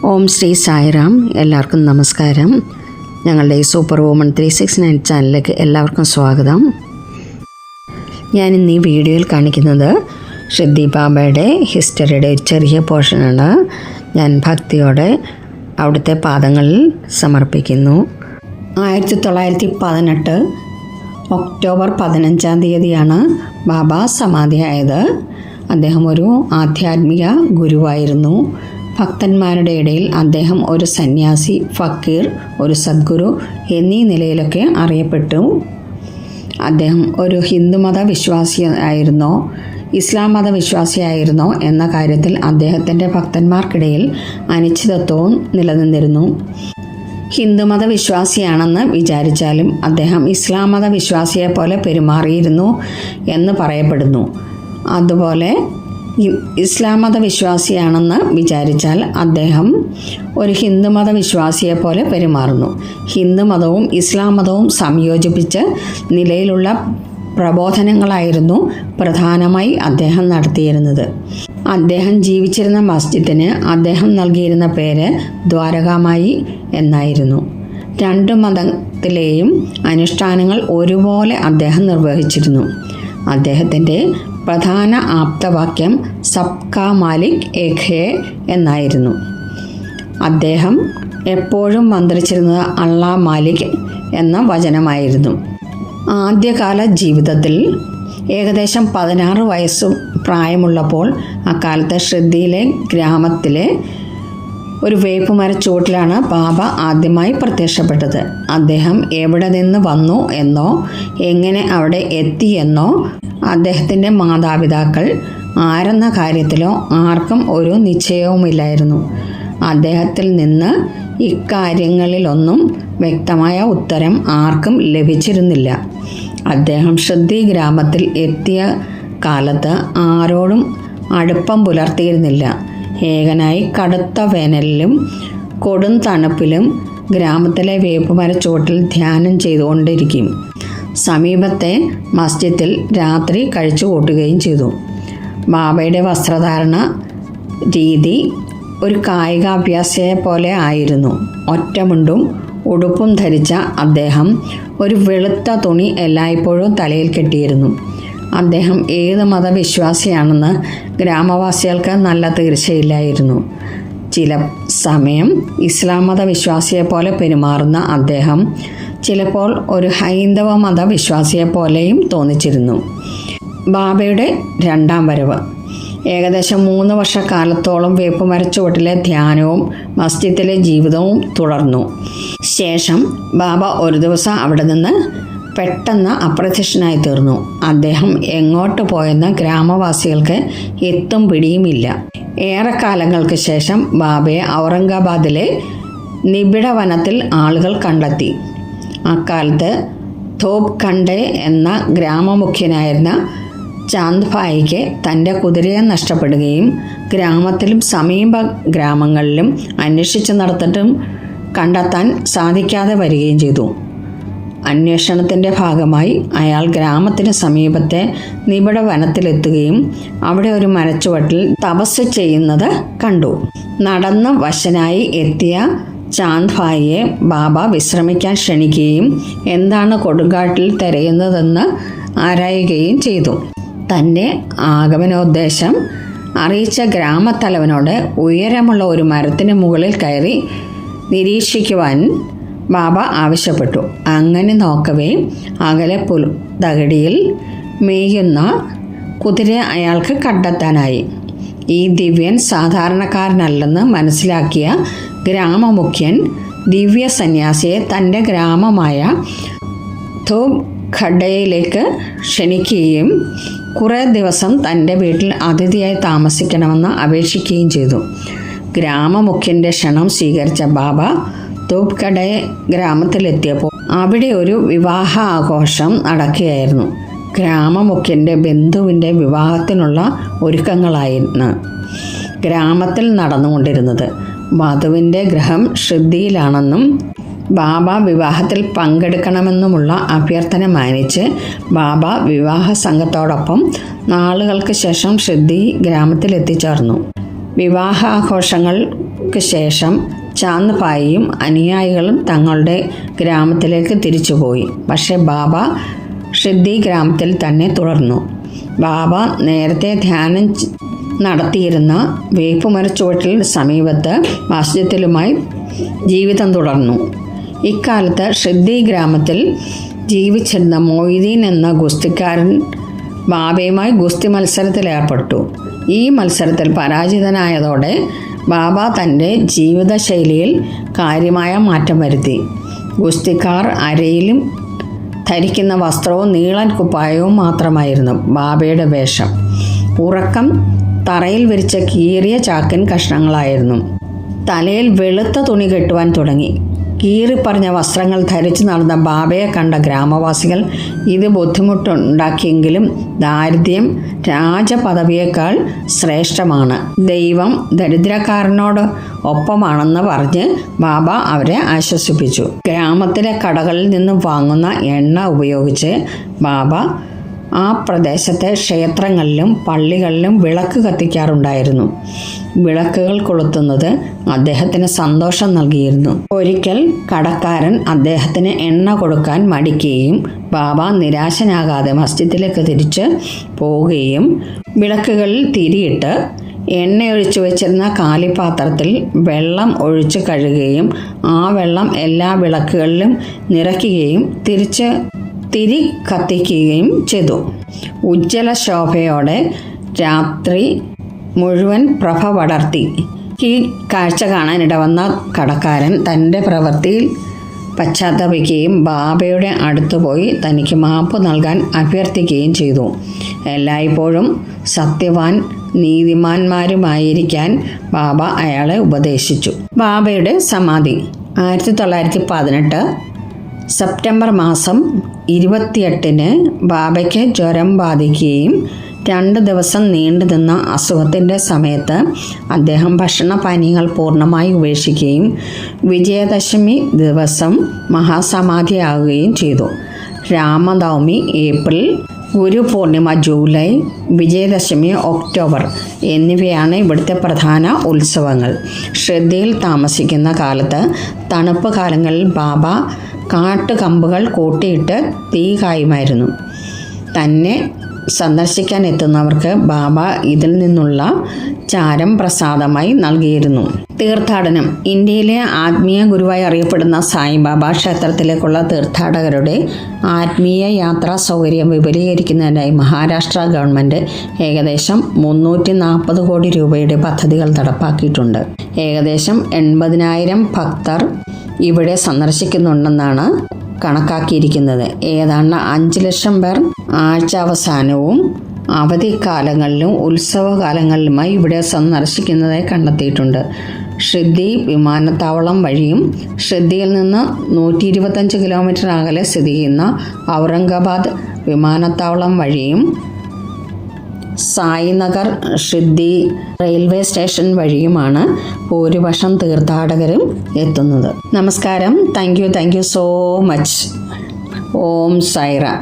ഓം ശ്രീ സായിറാം. എല്ലാവർക്കും നമസ്കാരം. ഞങ്ങളുടെ ഈ സൂപ്പർ വുമൺ 369 ചാനലിലേക്ക് എല്ലാവർക്കും സ്വാഗതം. ഞാനിന്ന് ഈ വീഡിയോയിൽ കാണിക്കുന്നത് ഷിർഡി ബാബയുടെ ഹിസ്റ്ററിയുടെ ഒരു ചെറിയ പോർഷനാണ്. ഞാൻ ഭക്തിയോടെ അവിടുത്തെ പാദങ്ങളിൽ സമർപ്പിക്കുന്നു. 1918 ഒക്ടോബർ 15-ാം തീയതിയാണ് ബാബ സമാധിയായത്. അദ്ദേഹം ഒരു ആധ്യാത്മിക ഗുരുവായിരുന്നു. ഭക്തന്മാരുടെ ഇടയിൽ അദ്ദേഹം ഒരു സന്യാസി, ഫക്കീർ, ഒരു സദ്ഗുരു എന്നീ നിലയിലൊക്കെ അറിയപ്പെട്ടു. അദ്ദേഹം ഒരു ഹിന്ദുമത വിശ്വാസിയായിരുന്നോ ഇസ്ലാം മത വിശ്വാസിയായിരുന്നോ എന്ന കാര്യത്തിൽ അദ്ദേഹത്തിൻ്റെ ഭക്തന്മാർക്കിടയിൽ അനിശ്ചിതത്വവും നിലനിന്നിരുന്നു. ഹിന്ദുമത വിശ്വാസിയാണെന്ന് വിചാരിച്ചാലും അദ്ദേഹം ഇസ്ലാം മത വിശ്വാസിയെ പോലെ പെരുമാറിയിരുന്നു എന്ന് പറയപ്പെടുന്നു. അതുപോലെ ഇസ്ലാം മത വിശ്വാസിയാണെന്ന് വിചാരിച്ചാൽ അദ്ദേഹം ഒരു ഹിന്ദുമത വിശ്വാസിയെ പോലെ പെരുമാറുന്നു. ഹിന്ദുമതവും ഇസ്ലാം മതവും സംയോജിപ്പിച്ച നിലയിലുള്ള പ്രബോധനങ്ങളായിരുന്നു പ്രധാനമായി അദ്ദേഹം നടത്തിയിരുന്നത്. അദ്ദേഹം ജീവിച്ചിരുന്ന മസ്ജിദിന് അദ്ദേഹം നൽകിയിരുന്ന പേര് ദ്വാരകാമായി എന്നായിരുന്നു. രണ്ട് മതത്തിലെയും അനുഷ്ഠാനങ്ങൾ ഒരുപോലെ അദ്ദേഹം നിർവഹിച്ചിരുന്നു. അദ്ദേഹത്തിൻ്റെ പ്രധാന ആപ്തവാക്യം സബ്കാ മാലിക് ഏക് ഹേ എന്നായിരുന്നു. അദ്ദേഹം എപ്പോഴും മന്ത്രിച്ചിരുന്നത് അള്ളാ മാലിക് എന്ന വചനമായിരുന്നു. ആദ്യകാല ജീവിതത്തിൽ ഏകദേശം 16 വയസ്സ് പ്രായമുള്ളപ്പോൾ അക്കാലത്തെ ഷിർഡിയിലെ ഗ്രാമത്തിലെ ഒരു വേപ്പുമരച്ചുവട്ടിലാണ് ബാബ ആദ്യമായി പ്രത്യക്ഷപ്പെട്ടത്. അദ്ദേഹം എവിടെ നിന്ന് വന്നു എന്നോ എങ്ങനെ അവിടെ എത്തിയെന്നോ അദ്ദേഹത്തിൻ്റെ മാതാപിതാക്കൾ ആരെന്ന കാര്യത്തിലോ ആർക്കും ഒരു നിശ്ചയവുമില്ലായിരുന്നു. അദ്ദേഹത്തിൽ നിന്ന് ഇക്കാര്യങ്ങളിലൊന്നും വ്യക്തമായ ഉത്തരം ആർക്കും ലഭിച്ചിരുന്നില്ല. അദ്ദേഹം ഷിർഡി ഗ്രാമത്തിൽ എത്തിയ കാലത്ത് ആരോടും അടുപ്പം പുലർത്തിയിരുന്നില്ല. ഏകനായി കടുത്ത വേനലിലും കൊടും തണുപ്പിലും ഗ്രാമത്തിലെ വേപ്പുമരച്ചുവട്ടിൽ ധ്യാനം ചെയ്തുകൊണ്ടിരിക്കും. സമീപത്തെ മസ്ജിദിൽ രാത്രി കഴിച്ചു കൂട്ടുകയും ചെയ്തു. ബാബയുടെ വസ്ത്രധാരണ രീതി ഒരു കായികാഭ്യാസിയെ പോലെ ആയിരുന്നു. ഒറ്റമുണ്ടും ഉടുപ്പും ധരിച്ച അദ്ദേഹം ഒരു വെളുത്ത തുണി എല്ലായ്പ്പോഴും തലയിൽ കെട്ടിയിരുന്നു. അദ്ദേഹം ഏത് മതവിശ്വാസിയാണെന്ന് ഗ്രാമവാസികൾക്ക് നല്ല തീർച്ചയില്ലായിരുന്നു. ചില സമയം ഇസ്ലാം മതവിശ്വാസിയെ പോലെ പെരുമാറുന്ന അദ്ദേഹം ചിലപ്പോൾ ഒരു ഹൈന്ദവ മതവിശ്വാസിയെ പോലെയും തോന്നിച്ചിരുന്നു. ബാബയുടെ രണ്ടാം വരവ് ഏകദേശം 3 വർഷക്കാലത്തോളം വേപ്പുമരച്ചുവട്ടിലെ ധ്യാനവും മസ്ജിദിലെ ജീവിതവും തുടർന്നു. ശേഷം ബാബ ഒരു ദിവസം അവിടെ നിന്ന് പെട്ടെന്ന് അപ്രത്യക്ഷനായി തീർന്നു. അദ്ദേഹം എങ്ങോട്ട് പോയെന്ന് ഗ്രാമവാസികൾക്ക് എത്തും പിടിയുമില്ല. ഏറെക്കാലങ്ങൾക്ക് ശേഷം ബാബയെ ഔറംഗാബാദിലെ നിബിഡ വനത്തിൽ ആളുകൾ കണ്ടെത്തി. അക്കാലത്ത് തോപ് ഖണ്ഡെ എന്ന ഗ്രാമമുഖ്യനായിരുന്ന ചാന്ദ് ഭായിക്ക് തൻ്റെ കുതിരയെ നഷ്ടപ്പെടുകയും ഗ്രാമത്തിലും സമീപ ഗ്രാമങ്ങളിലും അന്വേഷിച്ച് നടത്തിയിട്ടും കണ്ടെത്താൻ സാധിക്കാതെ വരികയും ചെയ്തു. അന്വേഷണത്തിൻ്റെ ഭാഗമായി അയാൾ ഗ്രാമത്തിന് സമീപത്തെ നിബിഡ വനത്തിലെത്തുകയും അവിടെ ഒരു മരച്ചുവട്ടിൽ തപസ് ചെയ്യുന്നത് കണ്ടു. നടന്ന് വശനായി എത്തിയ ചാന്ദ് ഭായിയെ ബാബ വിശ്രമിക്കാൻ ക്ഷണിക്കുകയും എന്താണ് കൊടുങ്കാട്ടിൽ തിരയുന്നതെന്ന് ആരായുകയും ചെയ്തു. തൻ്റെ ആഗമനോദ്ദേശം അറിയിച്ച ഗ്രാമത്തലവനോട് ഉയരമുള്ള ഒരു മരത്തിന് മുകളിൽ കയറി നിരീക്ഷിക്കുവാൻ ബാബ ആവശ്യപ്പെട്ടു. അങ്ങനെ നോക്കവേ അകലെ പുൽത്തകിടിയിൽ മേയുന്ന കുതിരയെ അയാൾക്ക് കണ്ടെത്താനായി. ഈ ദിവ്യൻ സാധാരണക്കാരനല്ലെന്ന് മനസ്സിലാക്കിയ ഗ്രാമമുഖ്യൻ ദിവ്യ സന്യാസിയെ തൻ്റെ ഗ്രാമമായ തോപ് ഖഡയിലേക്ക് ക്ഷണിക്കുകയും കുറേ ദിവസം തൻ്റെ വീട്ടിൽ അതിഥിയായി താമസിക്കണമെന്ന് അപേക്ഷിക്കുകയും ചെയ്തു. ഗ്രാമമുഖ്യൻ്റെ ക്ഷണം സ്വീകരിച്ച ബാബ തോപ് ഖഡെ ഗ്രാമത്തിലെത്തിയപ്പോൾ അവിടെ ഒരു വിവാഹ ആഘോഷം നടക്കുകയായിരുന്നു. ഗ്രാമമുഖ്യൻ്റെ ബന്ധുവിൻ്റെ വിവാഹത്തിനുള്ള ഒരുക്കങ്ങളായിരുന്നു ഗ്രാമത്തിൽ നടന്നുകൊണ്ടിരുന്നത്. വധുവിൻ്റെ ഗൃഹം ഷിർഡിയിലാണെന്നും ബാബ വിവാഹത്തിൽ പങ്കെടുക്കണമെന്നുമുള്ള അഭ്യർത്ഥന മാനിച്ച് ബാബ വിവാഹ സംഘത്തോടൊപ്പം നാളുകൾക്ക് ശേഷം ഷിർഡി ഗ്രാമത്തിൽ എത്തിച്ചേർന്നു. വിവാഹാഘോഷങ്ങൾ ശേഷം ചാന്ദ് ഭായിയും അനുയായികളും തങ്ങളുടെ ഗ്രാമത്തിലേക്ക് തിരിച്ചുപോയി. പക്ഷേ ബാബ ഷിർദി ഗ്രാമത്തിൽ തന്നെ തുടർന്നു. ബാബ നേരത്തെ ധ്യാനം നടത്തിയിരുന്ന വേപ്പുമരച്ചുവട്ടിൽ സമീപത്ത് മസ്ജിദിലുമായി ജീവിതം തുടർന്നു. ഇക്കാലത്ത് ഷിർദി ഗ്രാമത്തിൽ ജീവിച്ചിരുന്ന മൊയ്തീൻ എന്ന ഗുസ്തിക്കാരൻ ബാബയുമായി ഗുസ്തി മത്സരത്തിലേർപ്പെട്ടു. ഈ മത്സരത്തിൽ പരാജിതനായതോടെ ബാബ തൻ്റെ ജീവിതശൈലിയിൽ കാര്യമായ മാറ്റം വരുത്തി. ഗുസ്തിക്കാർ അരയിലും ധരിക്കുന്ന വസ്ത്രവും നീളൻ കുപ്പായവും മാത്രമായിരുന്നു ബാബയുടെ വേഷം. ഉറക്കം തറയിൽ വിരിച്ച കീറിയ ചാക്കിൻ കഷ്ണങ്ങളായിരുന്നു. തലയിൽ വെളുത്ത തുണി കെട്ടുവാൻ തുടങ്ങി. കീറിപ്പറഞ്ഞ വസ്ത്രങ്ങൾ ധരിച്ചു നടന്ന ബാബയെ കണ്ട ഗ്രാമവാസികൾ ഇത് ബുദ്ധിമുട്ടുണ്ടാക്കിയെങ്കിലും ദാരിദ്ര്യം രാജപദവിയേക്കാൾ ശ്രേഷ്ഠമാണ്, ദൈവം ദരിദ്രക്കാരനോട് ഒപ്പമാണെന്ന് പറഞ്ഞ് ബാബ അവരെ ആശ്വസിപ്പിച്ചു. ഗ്രാമത്തിലെ കടകളിൽ നിന്നും വാങ്ങുന്ന എണ്ണ ഉപയോഗിച്ച് ബാബ ആ പ്രദേശത്തെ ക്ഷേത്രങ്ങളിലും പള്ളികളിലും വിളക്ക് കത്തിക്കാറുണ്ടായിരുന്നു. വിളക്കുകൾ കൊളുത്തുന്നത് അദ്ദേഹത്തിന് സന്തോഷം നൽകിയിരുന്നു. ഒരിക്കൽ കടക്കാരൻ അദ്ദേഹത്തിന് എണ്ണ കൊടുക്കാൻ മടിക്കുകയും ബാബ നിരാശനാകാതെ മസ്ജിദിലേക്ക് തിരിച്ച് പോവുകയും വിളക്കുകളിൽ തിരിയിട്ട് എണ്ണയൊഴിച്ചു വെച്ചിരുന്ന കാലിപാത്രത്തിൽ വെള്ളം ഒഴിച്ച് കഴുകുകയും ആ വെള്ളം എല്ലാ വിളക്കുകളിലും നിറയ്ക്കുകയും തിരി കത്തിക്കുകയും ചെയ്തു. ഉജ്ജ്വല ശോഭയോടെ രാത്രി മുഴുവൻ പ്രഭ പടർത്തി. ഈ കാഴ്ച കാണാനിടവന്ന കടക്കാരൻ തൻ്റെ പ്രവൃത്തിയിൽ പശ്ചാത്തപിക്കുകയും ബാബയുടെ അടുത്ത് പോയി തനിക്ക് മാപ്പ് നൽകാൻ അഭ്യർത്ഥിക്കുകയും ചെയ്തു. എല്ലായ്പ്പോഴും സത്യവാൻ നീതിമാന്മാരുമായിരിക്കാൻ ബാബ അയാളെ ഉപദേശിച്ചു. ബാബയുടെ സമാധി 1918 സെപ്റ്റംബർ മാസം 28-ന് ബാബയ്ക്ക് ജ്വരം ബാധിക്കുകയും 2 ദിവസം നീണ്ടു നിന്ന അസുഖത്തിൻ്റെ സമയത്ത് അദ്ദേഹം ഭക്ഷണപാനീയങ്ങൾ പൂർണ്ണമായി ഉപേക്ഷിക്കുകയും വിജയദശമി ദിവസം മഹാസമാധിയാവുകയും ചെയ്തു. Ramanavami April, Guru Purnima July, Vijayadashami October എന്നിവയാണ് ഇവിടുത്തെ പ്രധാന ഉത്സവങ്ങൾ. ഷിർദിയിൽ താമസിക്കുന്ന കാലത്ത് തണുപ്പ് കാലങ്ങളിൽ ബാബ കാട്ടുകമ്പുകൾ കൂട്ടിയിട്ട് തീ കായുമായിരുന്നു. തന്നെ സന്ദർശിക്കാൻ എത്തുന്നവർക്ക് ബാബ ഇതിൽ നിന്നുള്ള ചാരം പ്രസാദമായി നൽകിയിരുന്നു. തീർത്ഥാടനം. ഇന്ത്യയിലെ ആത്മീയ ഗുരുവായി അറിയപ്പെടുന്ന സായിബാബ ക്ഷേത്രത്തിലേക്കുള്ള തീർത്ഥാടകരുടെ ആത്മീയ യാത്രാ സൗകര്യം വിപുലീകരിക്കുന്നതിനായി മഹാരാഷ്ട്ര ഗവൺമെൻറ് ഏകദേശം 340 കോടി രൂപയുടെ പദ്ധതികൾ നടപ്പാക്കിയിട്ടുണ്ട്. ഏകദേശം 80,000 ഭക്തർ ഇവിടെ സന്ദർശിക്കുന്നുണ്ടെന്നാണ് കണക്കാക്കിയിരിക്കുന്നത്. ഏതാണ്ട് 5 ലക്ഷം പേർ ആഴ്ചാവസാനവും അവധിക്കാലങ്ങളിലും ഉത്സവകാലങ്ങളിലുമായി ഇവിടെ സന്ദർശിക്കുന്നതായി കണ്ടെത്തിയിട്ടുണ്ട്. ഷിർദി വിമാനത്താവളം വഴിയും ഷിർദിയിൽ നിന്ന് 125 കിലോമീറ്റർ അകലെ സ്ഥിതി ചെയ്യുന്ന ഔറംഗാബാദ് വിമാനത്താവളം വഴിയും സായിനഗർ ഷിർദി റെയിൽവേ സ്റ്റേഷൻ വഴിയുമാണ് ഭൂരിപക്ഷം തീർത്ഥാടകരും എത്തുന്നത്. നമസ്കാരം. Thank you so much. Om Sairam.